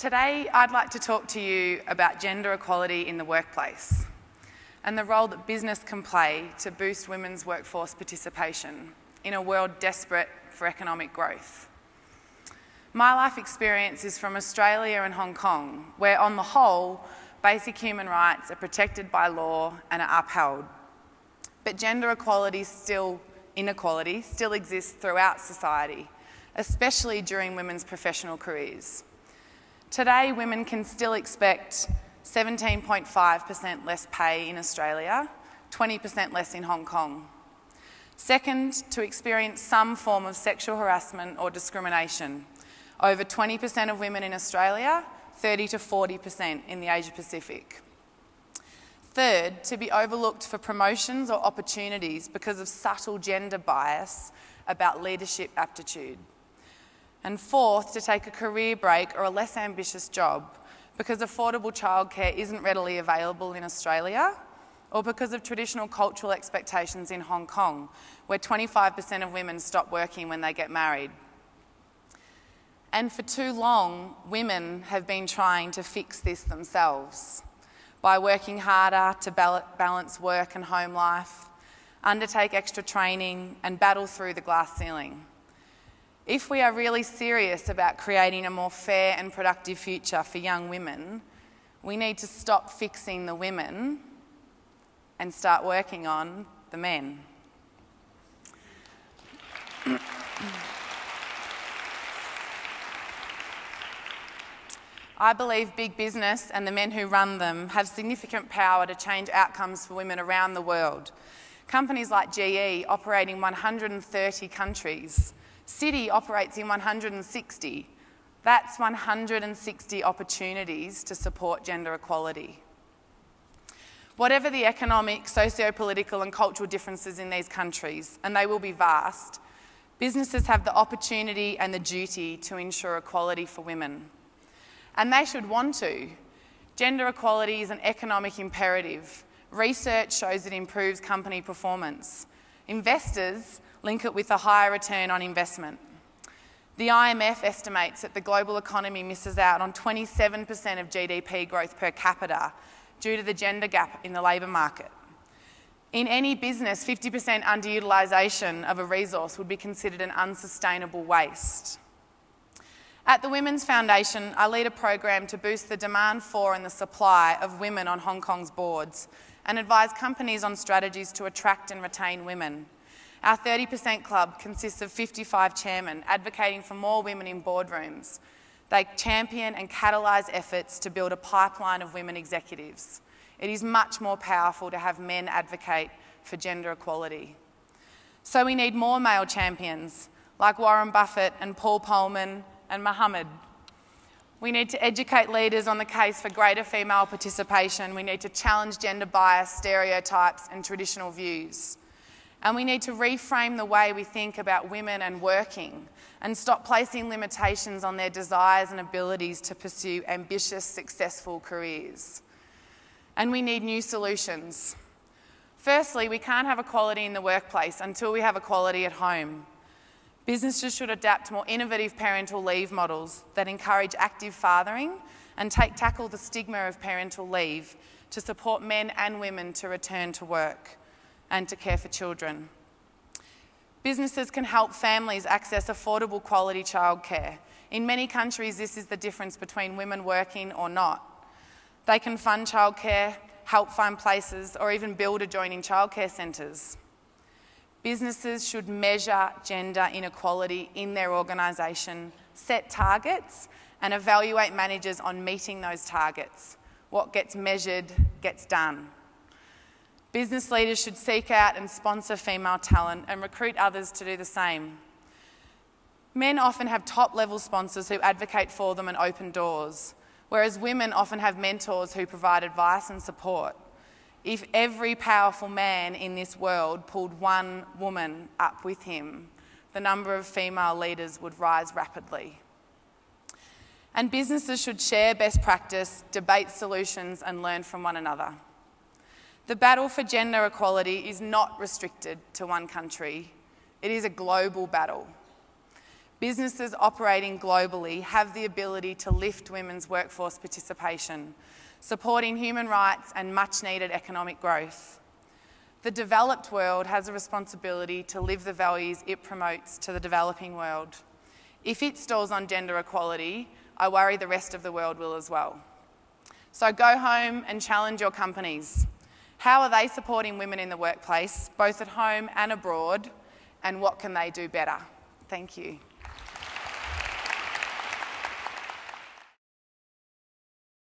Today, I'd like to talk to you about gender equality in the workplace and the role that business can play to boost women's workforce participation in a world desperate for economic growth. My life experience is from Australia and Hong Kong, where on the whole, basic human rights are protected by law and are upheld. But gender inequality still exists throughout society, especially during women's professional careers. Today, women can still expect 17.5% less pay in Australia, 20% less in Hong Kong. Second, to experience some form of sexual harassment or discrimination. Over 20% of women in Australia, 30 to 40% in the Asia Pacific. Third, to be overlooked for promotions or opportunities because of subtle gender bias about leadership aptitude. And fourth, to take a career break or a less ambitious job because affordable childcare isn't readily available in Australia, or because of traditional cultural expectations in Hong Kong, where 25% of women stop working when they get married. And for too long, women have been trying to fix this themselves by working harder to balance work and home life, undertake extra training, and battle through the glass ceiling. If we are really serious about creating a more fair and productive future for young women, we need to stop fixing the women and start working on the men. I believe big business and the men who run them have significant power to change outcomes for women around the world. Companies like GE operate in 130 countries. Citi operates in 160. That's 160 opportunities to support gender equality. Whatever the economic, socio-political and cultural differences in these countries, and they will be vast, businesses have the opportunity and the duty to ensure equality for women. And they should want to. Gender equality is an economic imperative. Research shows it improves company performance. Investors link it with a higher return on investment. The IMF estimates that the global economy misses out on 27% of GDP growth per capita due to the gender gap in the labour market. In any business, 50% underutilisation of a resource would be considered an unsustainable waste. At the Women's Foundation, I lead a program to boost the demand for and the supply of women on Hong Kong's boards and advise companies on strategies to attract and retain women. Our 30% club consists of 55 chairmen advocating for more women in boardrooms. They champion and catalyse efforts to build a pipeline of women executives. It is much more powerful to have men advocate for gender equality. So we need more male champions like Warren Buffett and Paul Polman and Mohammed. We need to educate leaders on the case for greater female participation. We need to challenge gender bias, stereotypes and traditional views. And we need to reframe the way we think about women and working and stop placing limitations on their desires and abilities to pursue ambitious, successful careers. And we need new solutions. Firstly, we can't have equality in the workplace until we have equality at home. Businesses should adapt more innovative parental leave models that encourage active fathering and tackle the stigma of parental leave to support men and women to return to work and to care for children. Businesses can help families access affordable quality childcare. In many countries, this is the difference between women working or not. They can fund childcare, help find places, or even build adjoining childcare centres. Businesses should measure gender inequality in their organisation, set targets, and evaluate managers on meeting those targets. What gets measured gets done. Business leaders should seek out and sponsor female talent and recruit others to do the same. Men often have top-level sponsors who advocate for them and open doors, whereas women often have mentors who provide advice and support. If every powerful man in this world pulled one woman up with him, the number of female leaders would rise rapidly. And businesses should share best practice, debate solutions, and learn from one another. The battle for gender equality is not restricted to one country. It is a global battle. Businesses operating globally have the ability to lift women's workforce participation, supporting human rights and much-needed economic growth. The developed world has a responsibility to live the values it promotes to the developing world. If it stalls on gender equality, I worry the rest of the world will as well. So go home and challenge your companies. How are they supporting women in the workplace, both at home and abroad, and what can they do better? Thank you.